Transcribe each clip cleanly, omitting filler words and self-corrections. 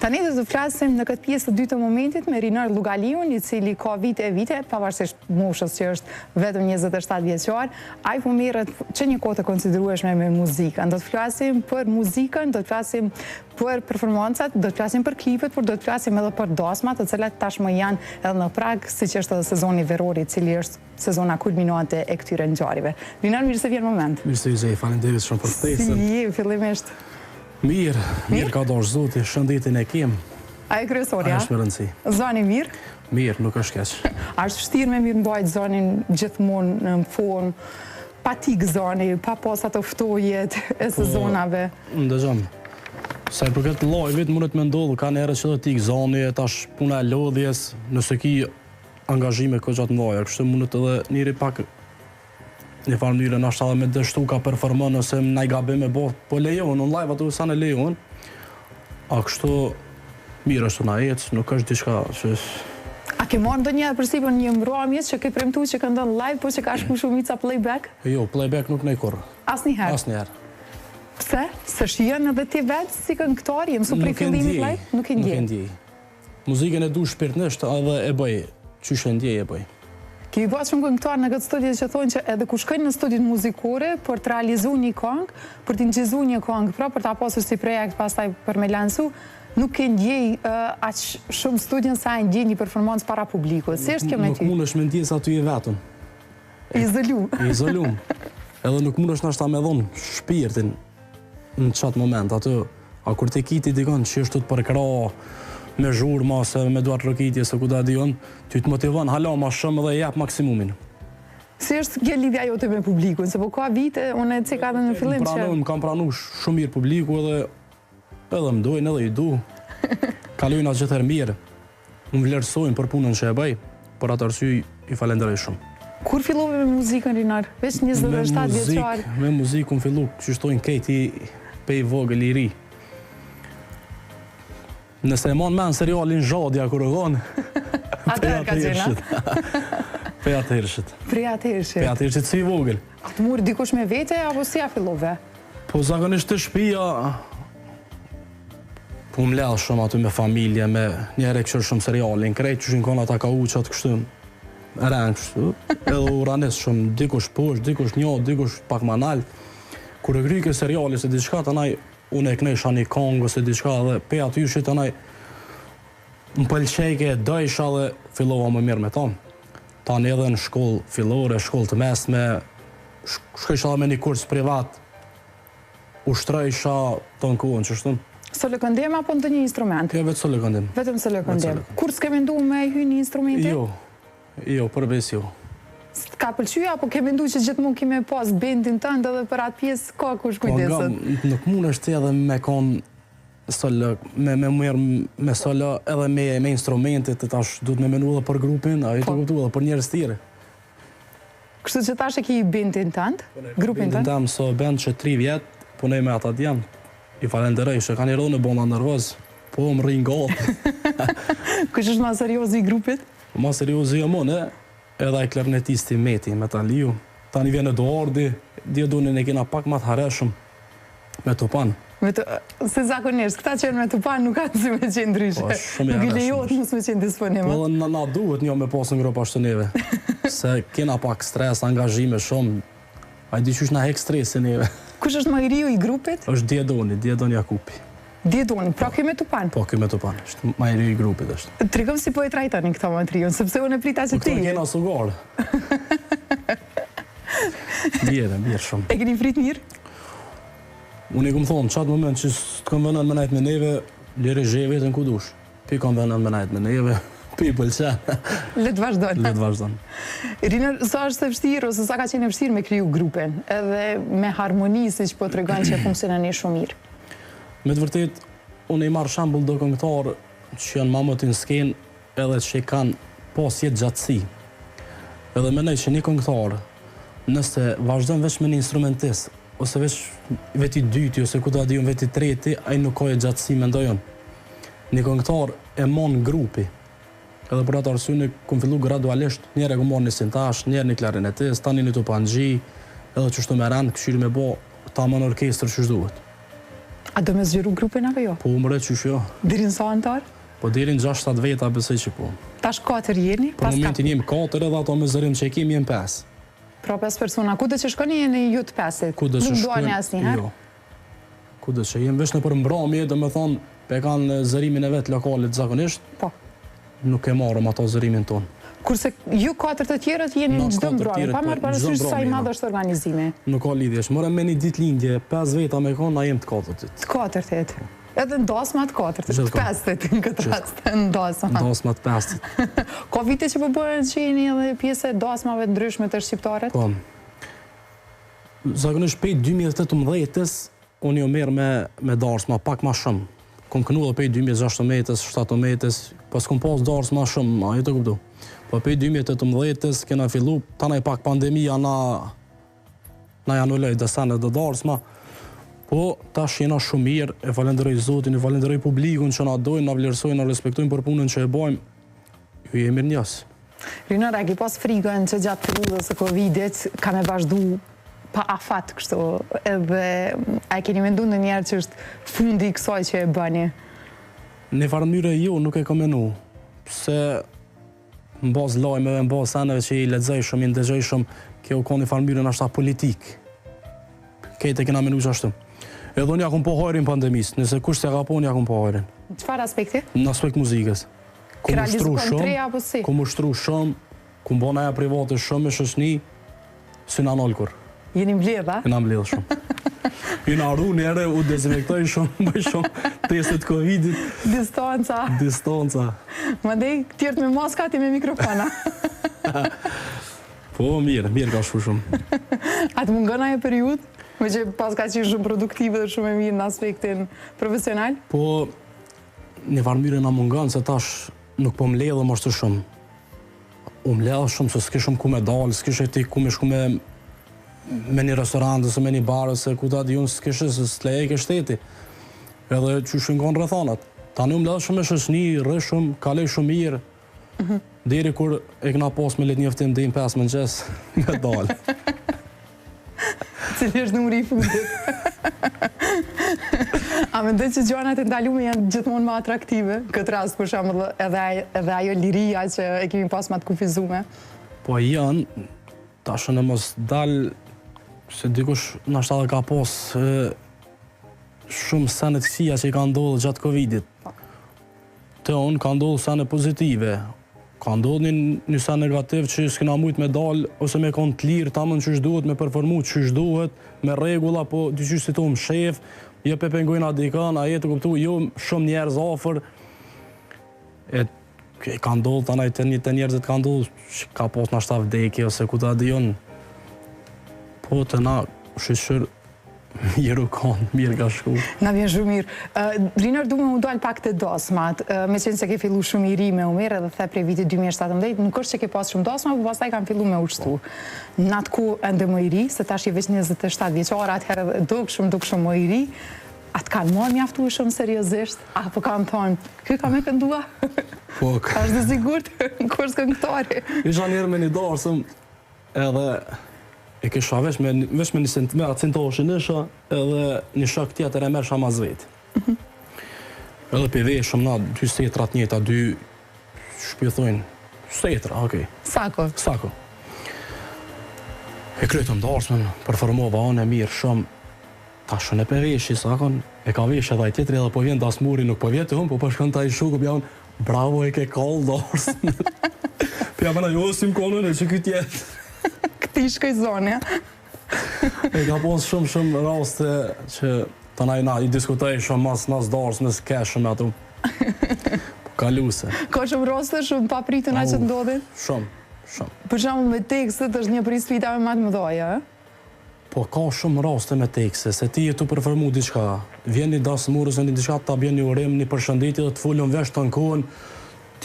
Tani do të flasim në këtë pjesë të dytë të momentit me Rinar Lugaliun, i cili ka vite e vite, pavarësisht moshës që është vetëm 27 vjeçar, ai po merret që një kohë të konsiderueshme me muzikën. Do të flasim për muzikën, do të flasim për performancat, do të flasim për klipet, por do të flasim edhe për dasmat, të cilat tashmë janë edhe në prag, siç është edhe sezoni veror, i cili është sezona kulminante e këtyre ngjarjeve. Rinar, mirë se vjen moment. Mirë se vjen, faleminderit shumë për ftesën. Si je fillimisht? Mirë ka dorë zoti, shëndetin e kem. A e kryesorja? Është me rëndësi. Zoni mirë? Mirë, nuk është keq. A është vështirë me mirë mbajt zonin gjithmonë në formë, pa tik zoni, pa pas ato ftojet e sezonave? Ndëgjëm, sa i përket lajvit, mundet me ndodhë, ka njerë që dhe tik zoni, tash puna e lodhjes, nëse ki angazhime këtë gjatë mdoja, kështë mundet edhe njëri pak një farë mënyrë në ashtë edhe me dështu ka performën nëse në i gabim e bërë, po lejohen, në live ato sa në lejohen, a kështu mirë është të na ecë, nuk është diçka që... A ke marrë ndonjë përsipër një mbrëmjes që ke premtuar që këndon live, po që ka shku shumica playback? Jo, playback nuk nej kurrë. Asnjëherë? Asnjëherë. Pse? Se shijon edhe ti vetë si këngëtar, je mësu prej fillimit live? Nuk e ndjej. Nuk e ndjej. Muzikën e du shpirtnisht edhe e bëj, qysh e ndjej e bëj. Kemi pas shumë këngëtar në këtë studio që thonë që edhe kur shkojnë në studion muzikore për të realizuar një këngë, për të nxjerrë një këngë, pra për ta pasur si projekt pastaj për me lansu, nuk e ndjej aq shumë studion sa e ndjej një performancë para publikut. Si është kjo me ty? Nuk mundesh me ndjes aty e vetëm. Izolum. Edhe nuk mundesh nashta me dhon shpirtin në çat moment aty. A kur ti kiti dikon që është të përkra me zhurma ose me duart rokitje se ku da dion, ty të motivon hala ma shumë dhe jep maksimumin. Si është kjo lidhja jote me publikun? Se po ka vite, unë e cika dhe në fillim që... Më kam pranu shumë mirë publiku edhe më dojnë edhe i du. Kalojnë atë gjithër mirë. Më vlerësojnë për punën që e bëj, për atë arsye i falenderoj shumë. Kur fillove me muzikën, Rinar? Veç 27 vjeçar? Me muzikën fillu, që shtojnë kejti pe i vogël i ri. Nëse e mon men serialin Zhadja kur e dhonë, atëherë ka qenë, Pej atë hershit. Prej atë hershit? Pej atë hershit si i vogël. A të murë dikush me vete, apo si a fillove? Po zakonisht të shpia, po më ledhë shumë aty me familje, me njëre këshër shumë serialin, krejt që shinkon ata ka uqat kështu, rengë kështu, edhe u ranes shumë, dikush posh, dikush një, dikush pak manal. Kur e gryke seriali se diçka të naj, unë e knesha një kongë ose diçka dhe pe aty që të naj më pëlqejke, dojsha dhe fillova më mirë me tonë. Tani edhe në shkollë fillore, shkollë të mesme, shkojsha dhe me një kurs privat, ushtrojsha të në kohën që shtëm. Solo këndim apo në të një instrument? Jo, vetë solo këndim. Vetëm solo këndim. Kur s'ke mendu me hy një instrumenti? Jo, përbes jo. Ka pëlqyja, apo ke mendu që gjithmonë kime pas bendin tëndë edhe për atë pjesë ka kush kujdeset? Nuk mund është edhe me konë solo, me solo edhe me instrumentet, tash du të me menu edhe për grupin, a i të kuptu edhe për njerës tjere. Kështu që tash e ki bendin tëndë, grupin tëndë? Bendin tëmë so bend që 3 vjetë, punej me ata djemë, i falenderoj, që ka një rodë në bonda nervoz, po më rrinë gotë. Kush është ma seriozi i grupit? Ma seriozi e mone, edhe i klarnetisti Meti, Metaliu. Tani vjene Doardi, djedunin e kena pak ma të hareshëm me Tupan. Se zakonisht, këta qenë me Tupan nuk ka si me qenë ndryshe. Nuk i lejot nësë me qenë disponime. Po dhe na duhet një me posën grup ashtë neve. Se kena pak stres, angazhime shumë. A i di qysh na hek stresin neve. Kush është më i riu i grupit? është Djedon Jakupi. Djedon, pra kime Tupan? Po, kime Tupan, është ma i riu i grupit është. Trikëm si po e trajtoni këta më trion, sepse unë e prita që ti. Po këta kena sugarë. Mirë shumë. E keni prit mirë? Unë i këmë thonë, qatë moment që të kam vënën më najtë me neve, lire zheve të në kudush. Pi kam vënën më najtë me neve, pi pëlqen. Letë vazhdojnë. Rinar, sa është e vështirë, ose sa ka qenë e vështirë me kriju grupin, edhe me harmoni, si që po të regon që funksionon një shumë mirë? Me të vërtet, unë i marrë shambull do këngëtarë që janë mamët në skenë edhe që kanë pas jetë gjatësi. Edhe menoj që një këngëtarë, nëse vazhdojnë veç me një instrumentist, ose veç veti dyti, ose ku da dion veti treti, a i nuk ka e gjatësi me ndojon. Një këngëtar e mon grupi. Edhe për atë arsye në kom fillu gradualisht, njerë e kom mon një sintash, njerë një klarinetist, tani një tupangji, edhe që shtu me ranë, këshyri me bo ta mon orkestrë që shduhet. A do me zgjeru grupin apo jo? Po umre qysh jo. Dirin sa antar? Po dirin 6-7 veta besoj që po. Tash 4 jeni? Për momentin jem 4 edhe ato me zërim që kemi jem 5. Pra 5 persona. Ku do që shkoni jeni ju të 5-it? Ku do që Nuk duani asnjëherë? Jo. Ku do që jem vesh në për mbrëmje, do me thonë, pe kanë zërimin e vetë lokalit zakonisht, Po. nuk e marrëm ato zërimin tonë. Kurse ju 4 të tjerët jeni në çdo mbrëmje, pa marrë parasysh sa i madh është organizimi. Nuk ka lidhje, morëm me një ditë lindje, 5 veta me konë, na jem të 4-it. Të 4-it. Edhe ndosma të 4-it, të 5-it në këtë rast, ndosma. Ndosma të 5-it. Ka vite që po bëhen që jeni edhe pjesë e dosmave ndryshme të shqiptarët? Po. Zakonisht pej 2018-ës, unë jo merr me darsma pak ma shumë. Kom kënu dhe pej 2016-ës, 17-ës, pas kom pas darsma shumë, a jetë të kuptu. Po pej 2018-ës kena fillu, tanaj pak pandemia na janulloj dhe sene dhe darsma, po tash jena shumë mirë, e falenderoj Zotin, e falenderoj publikun që na dojnë, na vlerësojnë, na respektojnë për punën që e bojmë, ju jemi mirë njës. Rinora, ki pas frikën që gjatë periudhës së Covidit ka me vazhdu pa afat kështu, edhe a keni mendu në njerë që është fundi i kësaj që e bëni? Në farë mënyre jo, nuk e kam menu, se në bazë lajmeve, në bazë seneve që i lexojshëm, i ndëgjojshëm, kjo ka një farë mënyre në ashta politik. Kejtë e kena menu që ashtu. Edhe unë ja kum po hajrin pandemisë, nëse kush se ka po unë ja kum po hajrin. Në çfarë aspekti? Në aspekt muzikës. Ku mushtru shumë, ku mbona ja private shumë me shoqni, si na nol kur. Jeni mbledha? Jena mbledh shumë. Jena arru njere, u dezinfektoj shumë, bëj shumë testet Covidit. Distanca. Ma dej, tjertë me maska, ti me mikrofona. Po, mirë ka shku shumë. A të mungën ajo periudhë? Me që pas ka qenë shumë produktive dhe shumë e mirë në aspektin profesional? Po, një farë mirë na mungën, se tash nuk po mbledhëm ashtu shumë. U mbledhë shumë, se s'kishëm ku me dalë, s'kishë ti ku me shku me një restorant, ose me një bar, ose ku ta di unë s'kishë, se s'lejke shteti. Edhe që shëngon rrethanat. Tani u mbledhë shumë e shëshni, rrë shumë, kalej shumë mirë. Deri kur e këna pas me let njëftim dhe 5 mëngjes, me dalë. Cili është numri i fundit. A mendoj që gjanat e ndalume janë gjithmonë më atraktive, këtë rast për shembull edhe ajo liria që e kemi pas më të kufizuar? Po janë, tash në mos dal se dikush nashta ka pas shumë sene të kësia që i ka ndodhur gjatë Covidit. Te unë ka ndodhur sene pozitive. Ka ndodhur një sene negativ që s'kena mujt me dal ose me kon të lirë, tamën qysh duhet, me performu qysh duhet, me rregulla, po dyqysh si tu më shef, jo pe pengojnë adikan, a jetë kuptu, jo shumë njerëz afër. Ka ndodhur tanaj të njerëzit ka ndodhur, ka pas në ashta vdekje ose ku ta dion. Po të na shqyshër mirë u kanë, mirë ka shku. Na vjen shumë mirë. Rinor, du me mu dal pak të dosmat, me qenë se ke fillu shumë i ri me umerë edhe the prej vitit 2017, nuk është që ke pas shumë dosma, po pastaj kanë fillu me ushtu. Në atë ku ende më i ri, se tash i veç 27 vjeqara, atëherë duk shumë më i ri, atë kanë marrë mjaftu shumë seriozisht, apo kanë thonë, kë ka me këndua? Po, ka është dhe sigurt, në kurs këngëtari. Isha njerë me një darsëm, edhe e kisha vesh me një centoshin isha, edhe një shok tjetër e merë shama zveti. Edhe për veshëm na 2 setrat njëta, 2 shpjethojnë, setra, okej. Sako. E kryetëm darsmen, performova anë e mirë shumë, tashën e për veshi, sakon, e ka vesh edhe i tjetëri edhe po vjen dasmuri, nuk po vjetë hum, po përshkën ta i shuku, për janë, bravo e ke kallë darsmen. Për janë, jo, si më konën e që këtë jetë. Këti shkoj zonja. E ka pos shumë raste që të na i diskutoj shumë mas darës, mes keshëm me ato. Po kaluse. Ka shumë raste shumë papritën a që të ndodhin? Shumë. Për shumë me tekstet është një prej sfidave më të mëdha, Po ka shumë raste me tekste, se ti e tu përformu diçka. Vjen një dasmurës, një diçka ta bjen një urem, një përshëndetje dhe të fullon vesh të nkohen,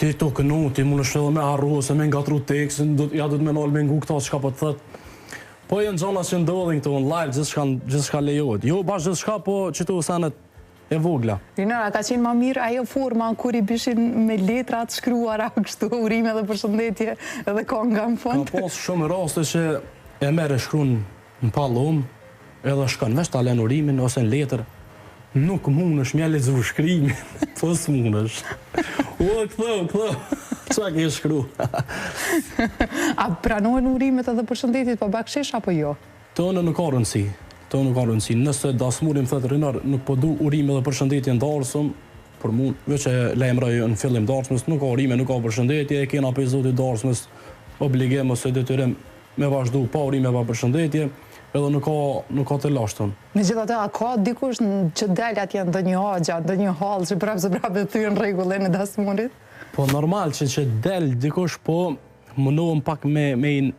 ti të kënu, ti mund është edhe me arru, ose me ngatru tekstin, ja du të me nalë me ngu këta që ka për të thët. Po jenë gjona që ndodhin këtu në live, gjithë lejohet. Jo, bash gjithë po që tu senet e vogla. Rinora, ka qenë ma mirë ajo forma kur i bishin me letrat shkruara, kështu urime dhe përshëndetje edhe konga në fund? Ka pas shumë raste që e merë e shkruan në pallum, edhe shkon vesh ta len urimin ose në letër. Nuk mundesh mja lexu shkrimin, po s'mundesh. Këthë, qa ke shkru? A pranohen urimet edhe përshëndetit pa bakshish apo jo? Tonë nuk ka rëndësi. Nëse dasmuri më thëtë Rinar, nuk po du urime dhe përshëndetje ndarësëm, për mu, veç e lejmëraj në fillim darësmës, nuk ka urime, nuk ka përshëndetje, e kena për zotit darësmës obligim ose detyrim me vazhdu pa urime pa përshëndetje, edhe nuk ka të lashtën. Megjithatë, a ka dikush që del atje ndonjë hagja, ndonjë hall që prapë thyen rregullin e dasmurit? Po normal që del dikush, po mundohem pak me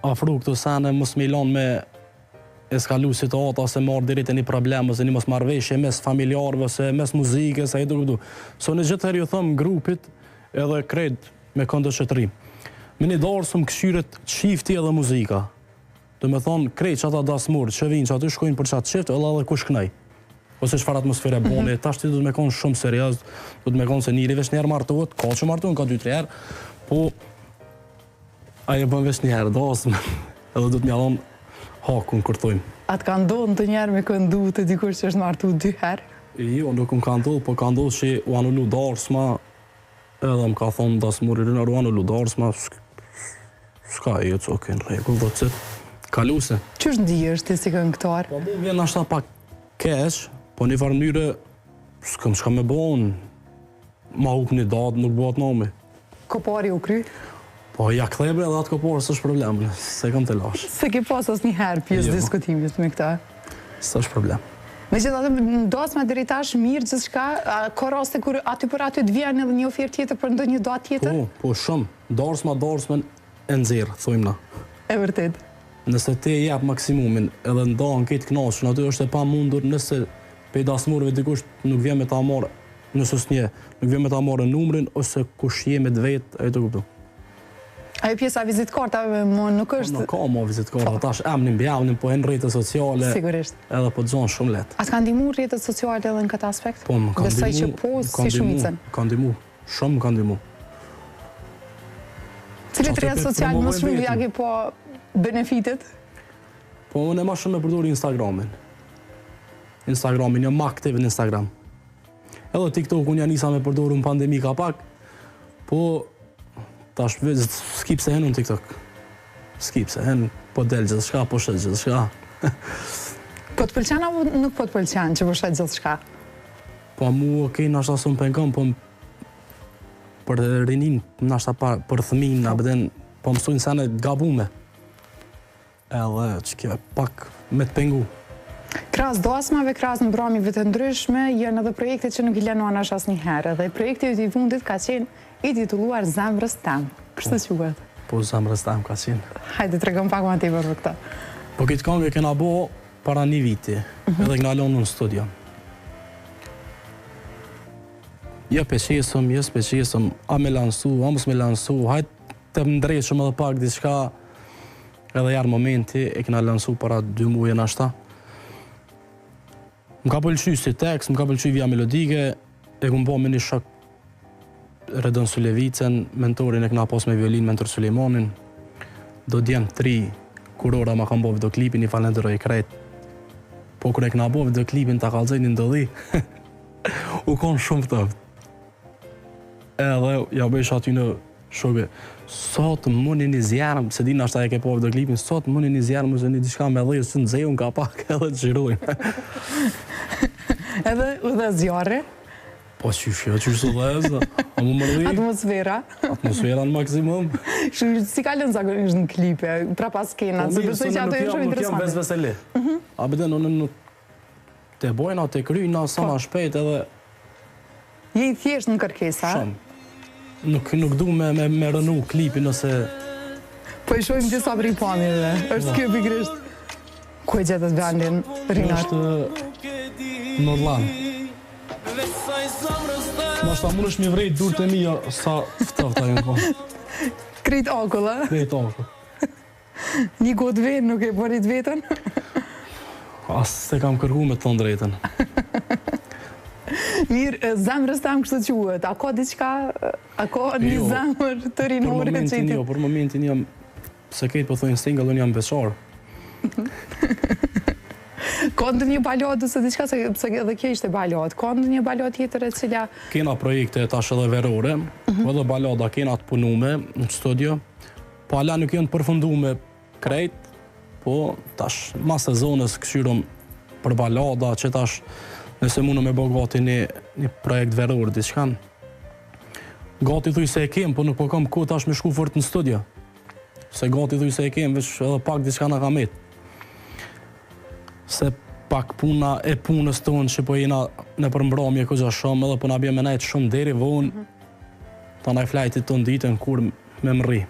afru këto sene, mos me lan me eskalu situata, ose marrë direkt e një problem, ose një mos marrëveshje mes familjarëve, ose mes muzikës, a i du. So në gjithë herë ju thëmë grupit edhe kred me këndo qëtëri. Me një darësëm këshyret qifti edhe muzika. Do me thonë kred që ata dasmurë, që vinë që aty shkojnë për qatë qift, edhe kush kënaj. Ose çfarë atmosfere bone, tash ti do të me konë shumë serios, do të me konë se njëri veç njerë martohet, ka që martohen, ka 2-3 herë, po aje bën veç njerë dasmë, edhe do të mjallon hakun kërtojmë. A të ka ndodhë të njerë me këndu të dikur që është martu 2 herë? Jo, nuk më ka ndodhë, po ka ndodhë që u anullu darsma, edhe më ka thonë dasmuri Rinar u anullu darsma, s'ka e jetës oke në rregull, do të cëtë kaluse. Qështë ndihesh ti si këngëtar? Po mu vjen ashta pak keq, po një farë mënyre, s'kam shka me bon, ma hup një datë, nuk bëhat nami. Kopari u kry? Po ja kthebe edhe atë kopore, s'është problem, se kam të lash. Se ke pas asë një herë pjesë diskutimit me këta? S'është problem. Megjithatë, dasma deri tash mirë gjithçka, ka raste kur aty për aty të vjen edhe një ofertë tjetër për ndonjë datë tjetër? Po shumë. Darsmen e nxjerr, thojmë na. E vërtet. Nëse ti jep maksimumin edhe ndan këtë kënaqshën, aty është e pamundur nëse pe dasmurëve dikush nuk vjen me ta marrë, nëse s'nje, nuk vjen me ta marrë numrin ose kush je me të vetë, ai të kupton. Ajo pjesa vizitkartave më nuk është... Nuk ka më vizitkarta, tash emnin mbi emnin, po e në rrjetet sociale. Sigurisht. Edhe po të zonë shumë letë. A të ka ndihmu rrjetet sociale edhe në këtë aspekt? Po, më ka ndihmu. Besoj që po, si shumicën. Ka ndihmu, shumë ka ndihmu. Cilit rrjet social më shumë vjagi po benefitet? Po, unë e ma shumë me përdori Instagramin. Instagramin, jam ma aktiv në Instagram. Edhe TikTok unë janë nisa me përdoru në pandemi ka pak, po tash s'ki pse hen në TikTok. S'ki pse hen, po del gjithçka, po shet gjithçka. Po të pëlqen apo nuk po të pëlqen që po shet gjithçka? Po mu okej, nashta s'u pengon, po për rinin, nashta për fëmijën, abeden, po mësojnë sene gabume. Edhe që kjo pak me të pengu. Krahas dasmave, krahas mbrëmjeve të ndryshme, janë edhe projekte që nuk i lënë anash asnjëherë, dhe projekti i fundit ka qenë i titulluar Zemrës Tem. Kështu quhet? Po Zemrës Tem ka qenë. Hajde tregom pak më tepër për këtë. Po këtë këngë kena bo para një viti, edhe kena lënë në studio. Ja peqesëm, jes peqesëm, a me lansu, a mos me lansu, hajtë të më ndrejshëm edhe pak diçka, edhe jarë momenti, e kena lansu para 2 muaj në ashta. Më ka pëlqy si tekst, më ka pëlqy via melodike, e këmë bo me një shok Redon Sulevicen, mentorin e këna pas me violin, mentor Sulejmanin. Do djem 3 kurora ma kam bo videoklipin, i falenderoj krejt. Po kër e këna bo videoklipin, ta kalzoj një ndodhi, u konë shumë tëft. Edhe ja bëjsh aty në shokve, sot mundi një zjarëm, se din ashta e ke po videoklipin, sot mundi një zjarëm, ose një diçka me dhejë, së nëzejun ka pak edhe të gjirojnë. Edhe u dhe zjarë? Po qyshja, qyshë dhe a mu mërdi? Atmosfera? Atmosfera në maksimum. Si kalën zakonisht në klipe, pra pas kenat, se përsoj që ato e shumë interesante. Nuk jam vesveseli. A beden, unë nuk te bojna, te kryjna, sa ma shpejt edhe... Je i thjesht në kërkesa? Shumë. Nuk du me rënu klipin ose... Po i shojmë disa pripamjeve, është kjo pikrisht. Ku e gjetët vendin, Rinar? Është në Orlan. Ma shta mund është mi vrejt dur të mija sa ftëfta jenë konë. Krejt akull, a? Krejt akull. Një godë venë nuk e bërit vetën? As se kam kërku me të thonë drejten. Mirë, Zemrës Tem kështë quhet, a ka diçka, a ka një zemër të rinore që i të... Për momentin jam, se kejtë po thojnë single, unë jam beqarë. Ka ndonjë balad ose diçka, se edhe kjo ishte balad. Ka ndonjë balad tjetër e cila... Kena projekte tash edhe verore, po edhe balada kena të punume në studio, po ala nuk janë të përfundume krejt, po tash mas sezonës këshyrum për balada, që tash nëse mundë me bo gati një projekt veror, diçka. Gati thuj se e kem, po nuk po kam kohë tash me shku fort në studio. Se gati thuj se e kem, veç edhe pak diçka na kam et. Se pak puna e punës tonë që po jena në përmbromje këgja shumë, edhe po na bje me najtë shumë deri vonë, ta naj flajtit të ditën kur me më rri.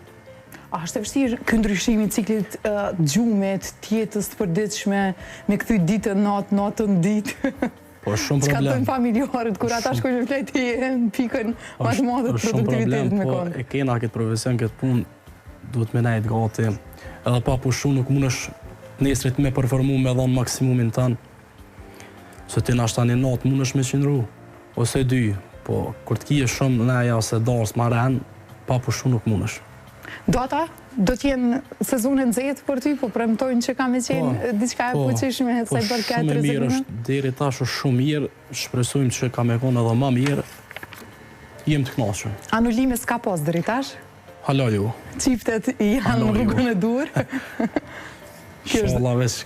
A është e vështirë këndryshimi ciklit gjumit, tjetës të përditshme, me këthy ditën natë, natën ditë? Po shumë problem. Çka thënë familjarët, kur ata shkojnë flajti në pikën më të madhe të produktivitetit me konë? Po e kena këtë profesion, këtë punë, duhet me najtë gati. Edhe pa pushu nuk mundesh nesrit me performu me dhonë maksimumin tanë. Se ti na shtani natë mundesh me qëndru, ose dy. Po kur të kije shumë neja ose darës ma renë, pa pushu nuk mundesh. Data, do t'jenë sezonin nxehtë për ty, po premtojnë që ka me qenë diçka e fuqishme sa i përket shumë rezervimit? mirë është, deri tash është shumë mirë, shpresojmë që ka me konë edhe ma mirë, jem të knaqur. Anulime s'ka pas deri tash? Hala ju. Çiftet janë në rrugën e dur? Inshallah veç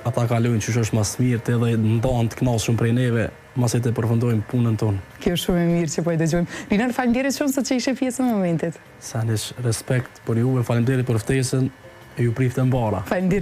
ata kalojnë që është mas mirë, të edhe ndonë të knaqur prej neve, mas e të përfundojmë punën tonë. Kjo është shumë e mirë që po e dëgjojmë. Rinar, faleminderit shumë se që ishe pjesë në momentit. Sa nesh respekt për juve, faleminderit për ftesën, e ju prifte mbara. Faleminderit.